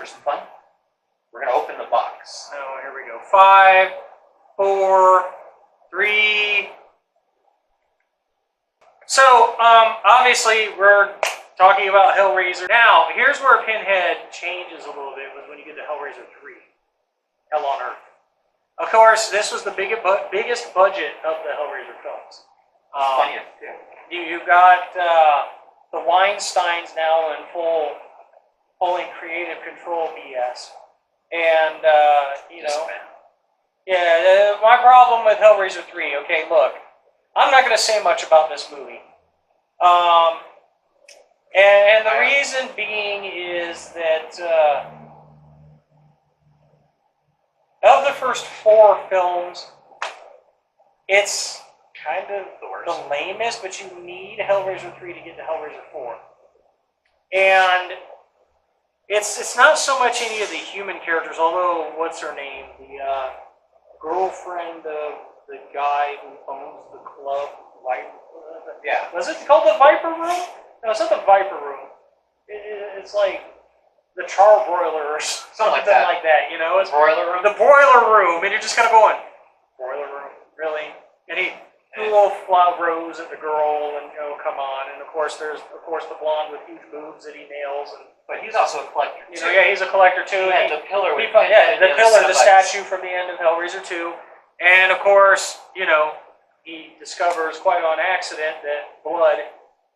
for some fun? We're going to open the box. Oh, here we go. 5, 4, 3. So, obviously, we're talking about Hellraiser. Now, here's where Pinhead changes a little bit, was when you get to Hellraiser 3. Hell on Earth. Of course, this was the biggest budget of the Hellraiser films. Funniest, too. You've got the Weinsteins now in full pulling creative control BS. And, yeah, my problem with Hellraiser 3, okay, look, I'm not going to say much about this movie. And the reason being is that of the first 4 films, it's kind of the lamest, but you need Hellraiser 3 to get to Hellraiser 4. And it's not so much any of the human characters, although, what's her name? The girlfriend of the guy who owns the club, Yeah. Was it called the Viper Room? No, it's not the Viper Room. It's like the Charbroiler or something like that. You know, it's Broiler room. The Broiler Room, and you're just kind of going, Broiler Room, really? And he threw a little flower rose at the girl, and come on. And of course, there's the blonde with huge boobs that he nails, But he's also a collector too. Yeah, he's a collector too. Yeah, the pillar with the statue from the end of Hellraiser 2. And of course, he discovers quite on accident that blood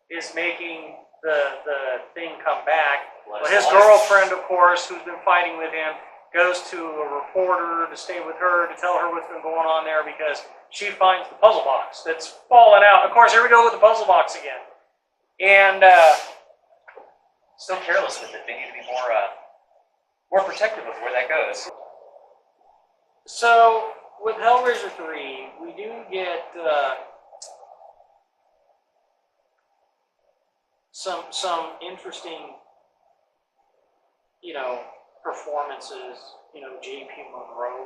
is making the thing come back. Well, his girlfriend, of course, who's been fighting with him, goes to a reporter to stay with her to tell her what's been going on there because she finds the puzzle box that's fallen out. Of course, here we go with the puzzle box again. And still careless with it. They need to be more protective of where that goes. So with Hellraiser 3, we do get some interesting, performances. J.P. Monroe,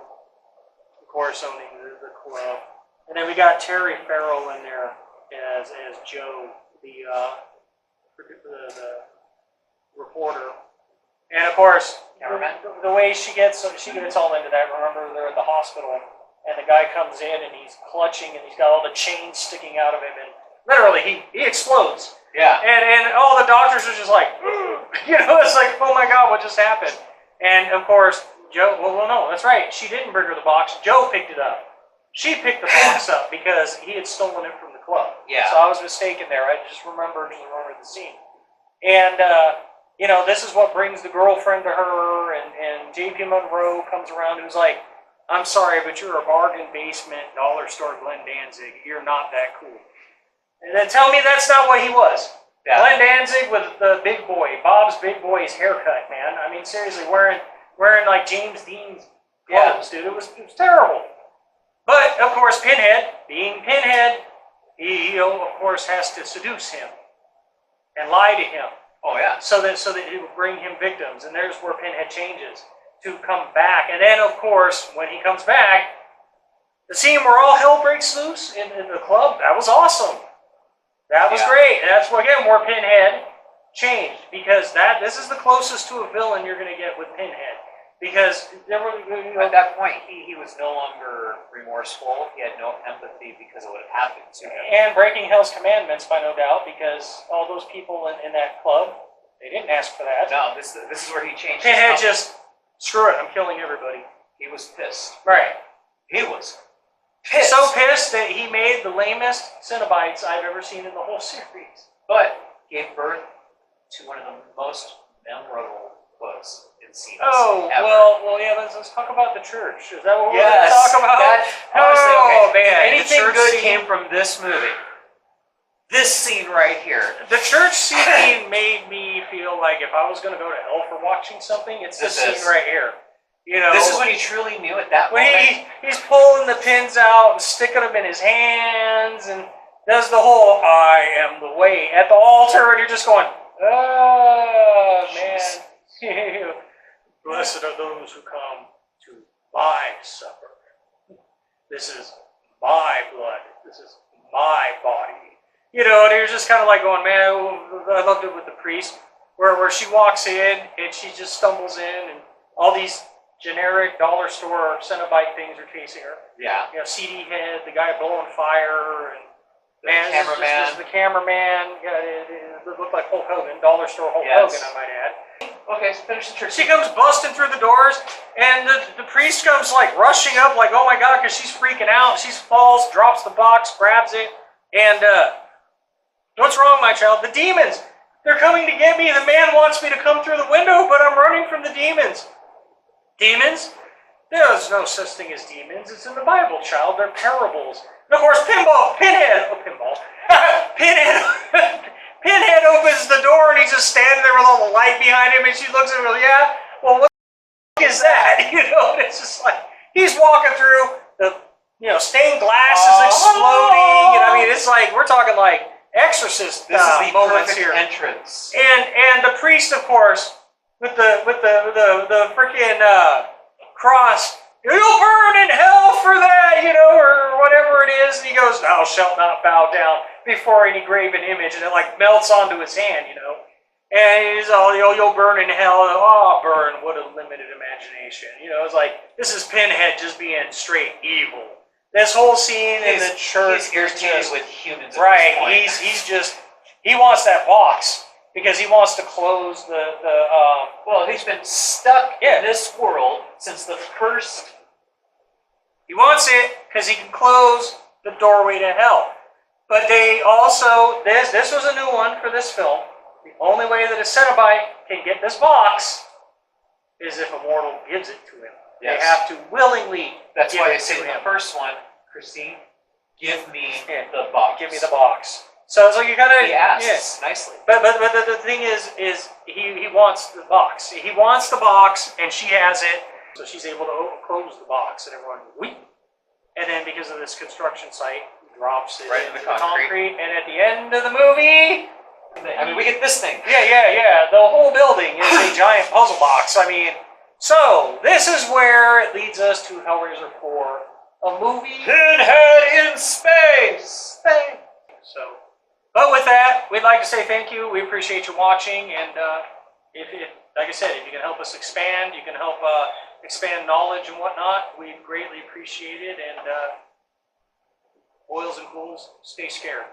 of course, owning the club, and then we got Terry Farrell in there as Joe, the reporter, and of course, the way she gets all into that. Remember, they're at the hospital, and the guy comes in and he's clutching, and he's got all the chains sticking out of him, and literally he explodes. Yeah. And all the doctors are just like, it's like, oh my God, what just happened? And of course, Joe, well, no, that's right. She didn't bring her the box. Joe picked it up. She picked the box up because he had stolen it from the club. Yeah. So I was mistaken there. I just remembered the scene. And, this is what brings the girlfriend to her, and J.P. Monroe comes around who's like, I'm sorry, but you're a bargain basement dollar store Glenn Danzig. You're not that cool. And then tell me that's not what he was. Yeah. Glenn Danzig with the big boy, Bob's big boy's haircut, man. I mean, seriously, wearing like James Dean's clothes, dude. It was terrible. But of course, Pinhead, being Pinhead, he of course has to seduce him and lie to him. Oh yeah. So that he will bring him victims, and there's where Pinhead changes to come back. And then of course, when he comes back, the scene where all hell breaks loose in the club, that was awesome. That was great. And that's where Pinhead changed, because this is the closest to a villain you're going to get with Pinhead. Because there were, at that point, he was no longer remorseful. He had no empathy because of what had happened to him. And breaking Hell's commandments, by no doubt, because all those people in that club, they didn't ask for that. No, this is where he changed. Pinhead just, screw it, I'm killing everybody. He was pissed. Right. He was pissed. So pissed that he made the lamest Cenobites I've ever seen in the whole series. But gave birth to one of the most memorable books in scenes ever. well, yeah, let's talk about the church. Is that what we're going to talk about? Honestly, man. Anything good came from this movie. This scene right here. The church scene made me feel like if I was going to go to hell for watching something, it's this scene right here. This is when he truly knew at that moment. When he's pulling the pins out and sticking them in his hands and does the whole I am the way at the altar, and you're just going, oh, man. Blessed are those who come to my supper. This is my blood. This is my body. And you're just kind of like going, man, I loved it with the priest. where she walks in and she just stumbles in and all these generic dollar store Cenobite things are chasing her. Yeah. You know, CD head, the guy blowing fire, and The cameraman. the cameraman. Yeah, it looked like Hulk Hogan, dollar store Hulk Yes. Hogan, I might add. Okay, so finish the trick. She comes busting through the doors, and the priest comes like rushing up, like, oh my god, because she's freaking out. She falls, drops the box, grabs it, and what's wrong, my child? The demons. They're coming to get me. The man wants me to come through the window, but I'm running from the demons. Demons? There's no such thing as demons. It's in the Bible, child. They're parables. And of course, Pinhead opens the door and he's just standing there with all the light behind him, and she looks at him and goes, yeah, well, what the is that? You know, and it's just like, he's walking through, the, you know, stained glass is exploding, and I mean, it's like, we're talking like Exorcist This is the moments perfect here. entrance. And the priest, of course, with the freaking cross, you'll burn in hell for that, you know, or whatever it is. And he goes, thou shalt not bow down before any graven image, and it like melts onto his hand, you know. And he's all, you'll burn in hell. Oh, burn! What a limited imagination, you know. It's like, this is Pinhead just being straight evil. This whole scene in the church, he's irritated with humans. right? At this point. He's just, he wants that box because he wants to close the Well, he's been stuck Yeah. in this world since the first. He wants it because he can close the doorway to hell. But they also, this was a new one for this film. The only way that a Cenobite can get this box is if a mortal gives it to him. Yes. They have to willingly That's give why it I say to in him. the first one, Christine, give me Yeah. the box. Give me the box. So it's like you gotta, He asks nicely. But the thing is he wants the box. He wants the box, and she has it, so she's able to close the box, and everyone weep. And then because of this construction site, he drops it Right in into the concrete. and at the end of the movie, I mean, we get this thing. yeah, the whole building is a giant puzzle box. I mean, so this is where it leads us to Hellraiser 4, a movie. Pinhead in space. So, but with that, we'd like to say thank you. We appreciate you watching, and if like I said, if you can help us expand, you can help expand knowledge and whatnot, we'd greatly appreciate it. And oils and cools, stay scared.